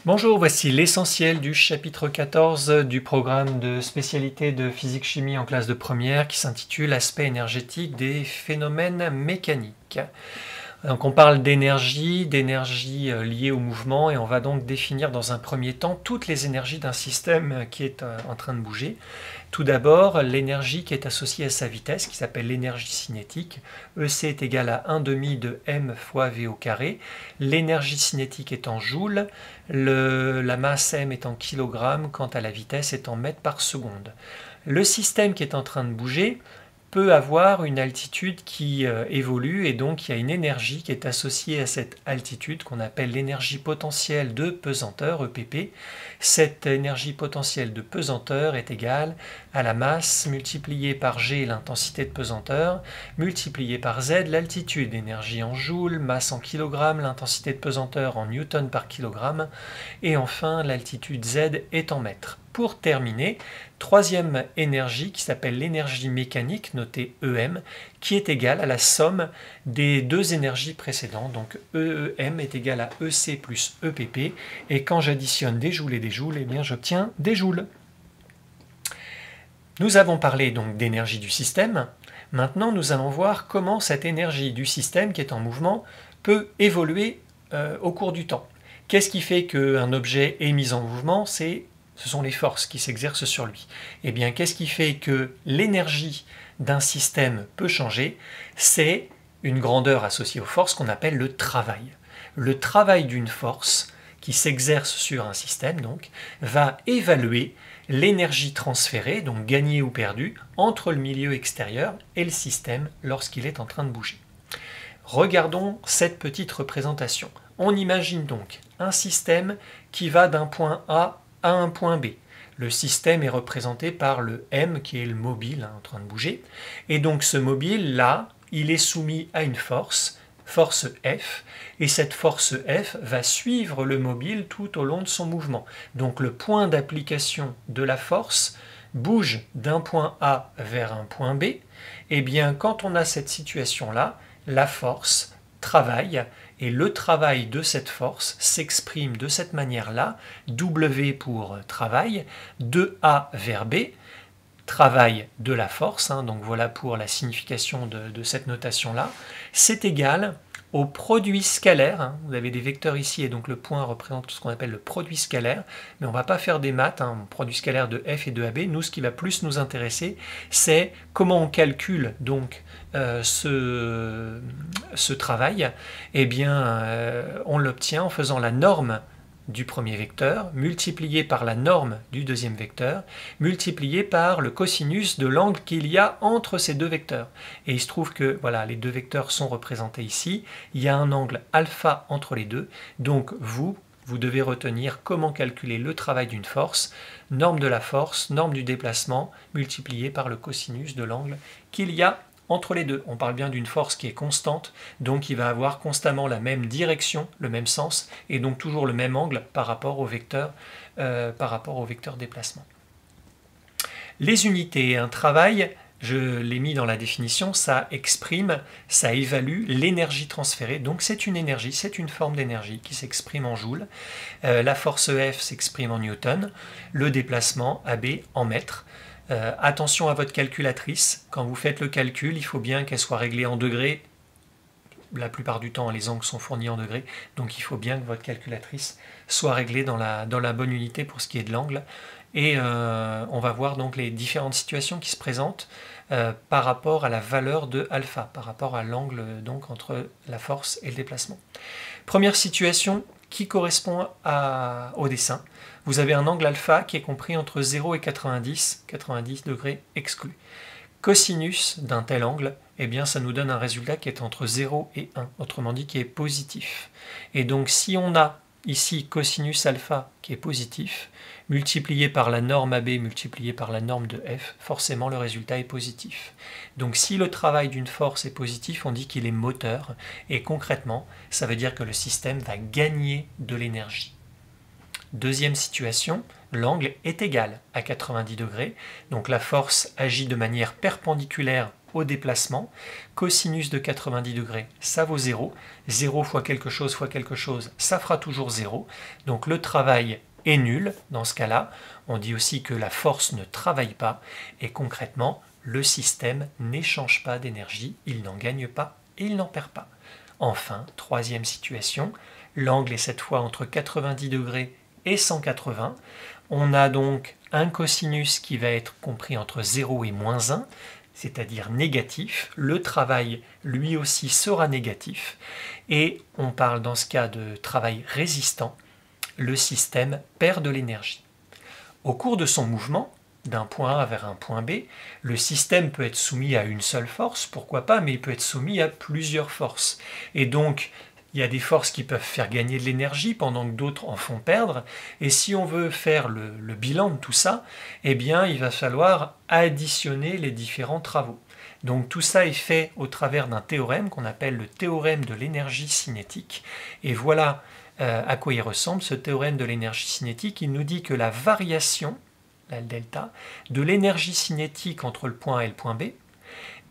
Bonjour, voici l'essentiel du chapitre 14 du programme de spécialité de physique-chimie en classe de première qui s'intitule Aspect énergétique des phénomènes mécaniques. Donc on parle d'énergie liée au mouvement et on va donc définir dans un premier temps toutes les énergies d'un système qui est en train de bouger. Tout d'abord, l'énergie qui est associée à sa vitesse, qui s'appelle l'énergie cinétique. EC est égal à 1 demi de m fois v au carré. L'énergie cinétique est en joules, la masse m est en kilogrammes, quant à la vitesse est en mètres par seconde. Le système qui est en train de bouger peut avoir une altitude qui évolue et donc il y a une énergie qui est associée à cette altitude qu'on appelle l'énergie potentielle de pesanteur, EPP. Cette énergie potentielle de pesanteur est égale à la masse multipliée par G, l'intensité de pesanteur, multipliée par Z, l'altitude, énergie en joules, masse en kilogrammes, l'intensité de pesanteur en newton par kilogramme, et enfin l'altitude Z est en mètres. Pour terminer, troisième énergie qui s'appelle l'énergie mécanique, notée EM, qui est égale à la somme des deux énergies précédentes. Donc EEM est égal à EC plus EPP, et quand j'additionne des joules et des joules, eh bien j'obtiens des joules. Nous avons parlé donc d'énergie du système. Maintenant, nous allons voir comment cette énergie du système qui est en mouvement peut évoluer au cours du temps. Qu'est-ce qui fait qu'un objet est mis en mouvement? Ce sont les forces qui s'exercent sur lui. Eh bien, qu'est-ce qui fait que l'énergie d'un système peut changer? C'est une grandeur associée aux forces qu'on appelle le travail. Le travail d'une force qui s'exerce sur un système donc, va évaluer l'énergie transférée, donc gagnée ou perdue, entre le milieu extérieur et le système lorsqu'il est en train de bouger. Regardons cette petite représentation. On imagine donc un système qui va d'un point A à un point B. Le système est représenté par le M qui est le mobile en train de bouger. Et donc ce mobile là, il est soumis à une force F, et cette force F va suivre le mobile tout au long de son mouvement. Donc le point d'application de la force bouge d'un point A vers un point B. Et bien quand on a cette situation-là, la force travaille, et le travail de cette force s'exprime de cette manière-là, W pour travail, de A vers B, travail de la force, donc voilà pour la signification de cette notation-là, c'est égal au produit scalaire, vous avez des vecteurs ici et donc le point représente ce qu'on appelle le produit scalaire, mais on ne va pas faire des maths, produit scalaire de F et de AB, nous ce qui va plus nous intéresser c'est comment on calcule donc ce travail. Eh bien on l'obtient en faisant la norme du premier vecteur, multiplié par la norme du deuxième vecteur, multiplié par le cosinus de l'angle qu'il y a entre ces deux vecteurs. Et il se trouve que voilà, les deux vecteurs sont représentés ici, il y a un angle alpha entre les deux, donc vous devez retenir comment calculer le travail d'une force, norme de la force, norme du déplacement, multiplié par le cosinus de l'angle qu'il y a entre les deux. On parle bien d'une force qui est constante, donc il va avoir constamment la même direction, le même sens, et donc toujours le même angle par rapport au vecteur déplacement. Les unités et un travail, je l'ai mis dans la définition, ça exprime, ça évalue l'énergie transférée, donc c'est une énergie, c'est une forme d'énergie qui s'exprime en joules. La force F s'exprime en newton, le déplacement AB en mètres. Attention à votre calculatrice, quand vous faites le calcul, il faut bien qu'elle soit réglée en degrés. La plupart du temps, les angles sont fournis en degrés, donc il faut bien que votre calculatrice soit réglée dans la bonne unité pour ce qui est de l'angle. Et on va voir donc les différentes situations qui se présentent par rapport à la valeur de alpha, par rapport à l'angle donc entre la force et le déplacement. Première situation qui correspond au dessin. Vous avez un angle alpha qui est compris entre 0 et 90, 90 degrés exclus. Cosinus d'un tel angle, eh bien ça nous donne un résultat qui est entre 0 et 1, autrement dit qui est positif. Et donc si on a ici cosinus alpha qui est positif, multiplié par la norme AB multiplié par la norme de F, forcément le résultat est positif. Donc si le travail d'une force est positif, on dit qu'il est moteur, et concrètement, ça veut dire que le système va gagner de l'énergie. Deuxième situation, l'angle est égal à 90 degrés, donc la force agit de manière perpendiculaire au déplacement. Cosinus de 90 degrés, ça vaut 0. 0 fois quelque chose, ça fera toujours 0. Donc le travail est nul dans ce cas-là. On dit aussi que la force ne travaille pas. Et concrètement, le système n'échange pas d'énergie, il n'en gagne pas et il n'en perd pas. Enfin, troisième situation, l'angle est cette fois entre 90 degrés et 180. On a donc un cosinus qui va être compris entre 0 et moins 1, c'est-à-dire négatif. Le travail, lui aussi, sera négatif. Et on parle dans ce cas de travail résistant. Le système perd de l'énergie. Au cours de son mouvement, d'un point A vers un point B, le système peut être soumis à une seule force, pourquoi pas, mais il peut être soumis à plusieurs forces. Et donc, il y a des forces qui peuvent faire gagner de l'énergie pendant que d'autres en font perdre. Et si on veut faire le bilan de tout ça, eh bien, il va falloir additionner les différents travaux. Donc tout ça est fait au travers d'un théorème qu'on appelle le théorème de l'énergie cinétique. Et voilà à quoi il ressemble, ce théorème de l'énergie cinétique. Il nous dit que la variation, la delta, de l'énergie cinétique entre le point A et le point B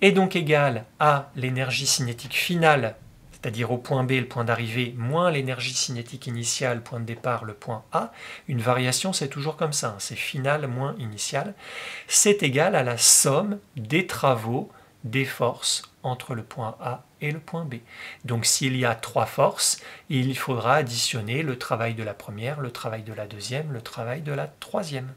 est donc égale à l'énergie cinétique finale, c'est-à-dire au point B, le point d'arrivée, moins l'énergie cinétique initiale, point de départ, le point A. Une variation, c'est toujours comme ça, c'est final moins initial. C'est égal à la somme des travaux des forces entre le point A et le point B. Donc s'il y a 3 forces, il faudra additionner le travail de la première, le travail de la deuxième, le travail de la troisième.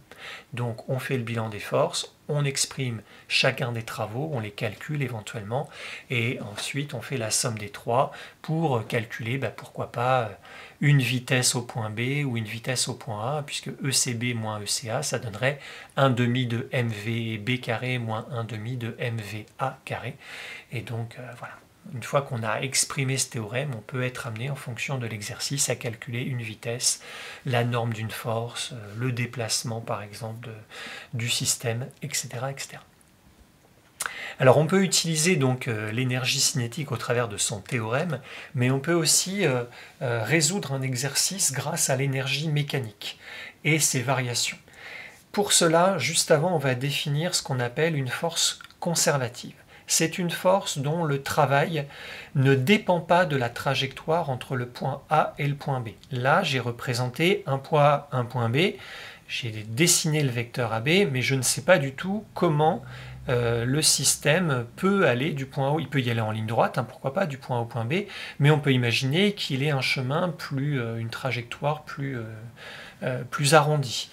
Donc on fait le bilan des forces, on exprime chacun des travaux, on les calcule éventuellement, et ensuite on fait la somme des 3 pour calculer, pourquoi pas, une vitesse au point B ou une vitesse au point A, puisque ECB moins ECA, ça donnerait 1 demi de MVB carré moins 1 demi de MVA carré. Et donc voilà. Une fois qu'on a exprimé ce théorème, on peut être amené en fonction de l'exercice à calculer une vitesse, la norme d'une force, le déplacement par exemple du système, etc., etc. Alors on peut utiliser donc l'énergie cinétique au travers de son théorème, mais on peut aussi résoudre un exercice grâce à l'énergie mécanique et ses variations. Pour cela, juste avant, on va définir ce qu'on appelle une force conservative. C'est une force dont le travail ne dépend pas de la trajectoire entre le point A et le point B. Là, j'ai représenté un point A, un point B, j'ai dessiné le vecteur AB, mais je ne sais pas du tout comment le système peut aller du point A, il peut y aller en ligne droite, pourquoi pas, du point A au point B, mais on peut imaginer qu'il ait un chemin une trajectoire plus arrondie.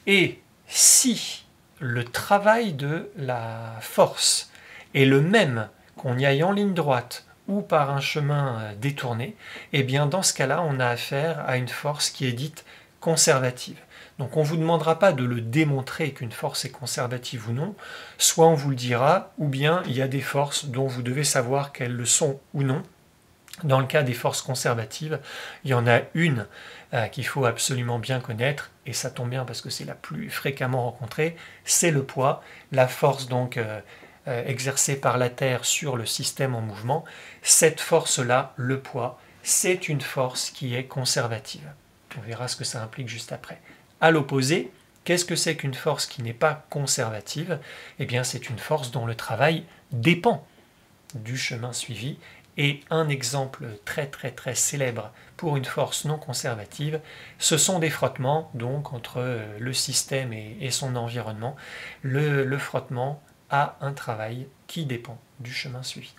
Et si le travail de la force est le même qu'on y aille en ligne droite ou par un chemin détourné, eh bien dans ce cas-là, on a affaire à une force qui est dite conservative. Donc on ne vous demandera pas de le démontrer qu'une force est conservative ou non, soit on vous le dira, ou bien il y a des forces dont vous devez savoir qu'elles le sont ou non. Dans le cas des forces conservatives, il y en a une qu'il faut absolument bien connaître, et ça tombe bien parce que c'est la plus fréquemment rencontrée, c'est le poids, la force donc exercée par la Terre sur le système en mouvement. Cette force-là, le poids, c'est une force qui est conservative. On verra ce que ça implique juste après. À l'opposé, qu'est-ce que c'est qu'une force qui n'est pas conservative? Eh bien, c'est une force dont le travail dépend du chemin suivi. Et un exemple très célèbre pour une force non conservative, ce sont des frottements donc entre le système et son environnement. Le frottement a un travail qui dépend du chemin suivi.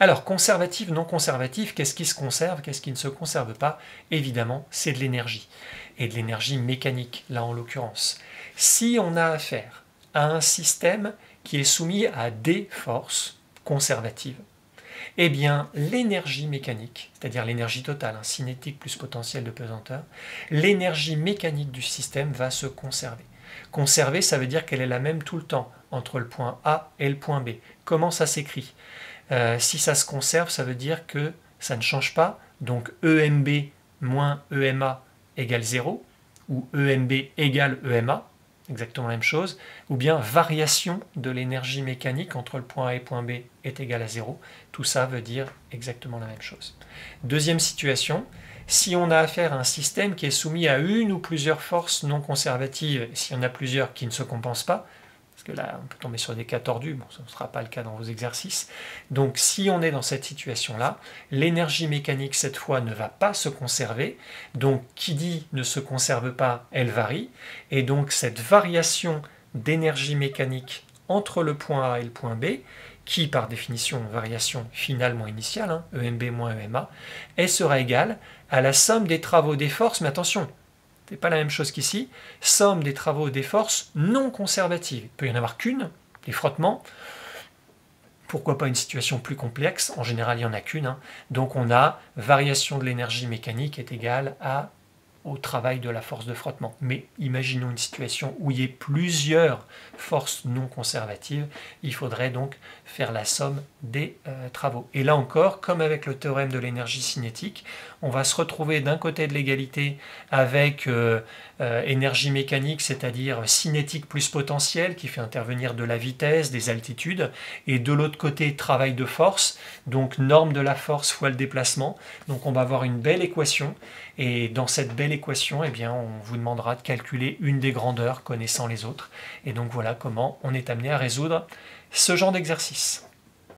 Alors, conservative, non conservative, qu'est-ce qui se conserve, qu'est-ce qui ne se conserve pas? Évidemment, c'est de l'énergie, et de l'énergie mécanique, là en l'occurrence. Si on a affaire à un système qui est soumis à des forces conservatives, eh bien l'énergie mécanique, c'est-à-dire l'énergie totale, cinétique plus potentiel de pesanteur, l'énergie mécanique du système va se conserver. Conserver, ça veut dire qu'elle est la même tout le temps, entre le point A et le point B. Comment ça s'écrit? Si ça se conserve, ça veut dire que ça ne change pas, donc EMB moins EMA égale 0, ou EMB égale EMA, exactement la même chose, ou bien variation de l'énergie mécanique entre le point A et le point B est égale à 0, tout ça veut dire exactement la même chose. Deuxième situation, si on a affaire à un système qui est soumis à une ou plusieurs forces non conservatives, si on a plusieurs qui ne se compensent pas, parce que là, on peut tomber sur des cas tordus, bon, ce ne sera pas le cas dans vos exercices. Donc, si on est dans cette situation-là, l'énergie mécanique, cette fois, ne va pas se conserver. Donc, qui dit ne se conserve pas, elle varie. Et donc, cette variation d'énergie mécanique entre le point A et le point B, qui, par définition, variation finale moins initiale, hein, EMB moins EMA, elle sera égale à la somme des travaux des forces, mais attention, ce n'est pas la même chose qu'ici, somme des travaux des forces non conservatives. Il ne peut y en avoir qu'une, les frottements. Pourquoi pas une situation plus complexe? En général, il n'y en a qu'une. Hein. Donc on a variation de l'énergie mécanique est égale au travail de la force de frottement. Mais imaginons une situation où il y ait plusieurs forces non conservatives, il faudrait donc faire la somme des travaux. Et là encore, comme avec le théorème de l'énergie cinétique, on va se retrouver d'un côté de l'égalité avec énergie mécanique, c'est-à-dire cinétique plus potentiel, qui fait intervenir de la vitesse, des altitudes, et de l'autre côté, travail de force, donc norme de la force fois le déplacement. Donc on va avoir une belle équation, et dans cette belle équation, eh bien, on vous demandera de calculer une des grandeurs connaissant les autres. Et donc voilà comment on est amené à résoudre ce genre d'exercice.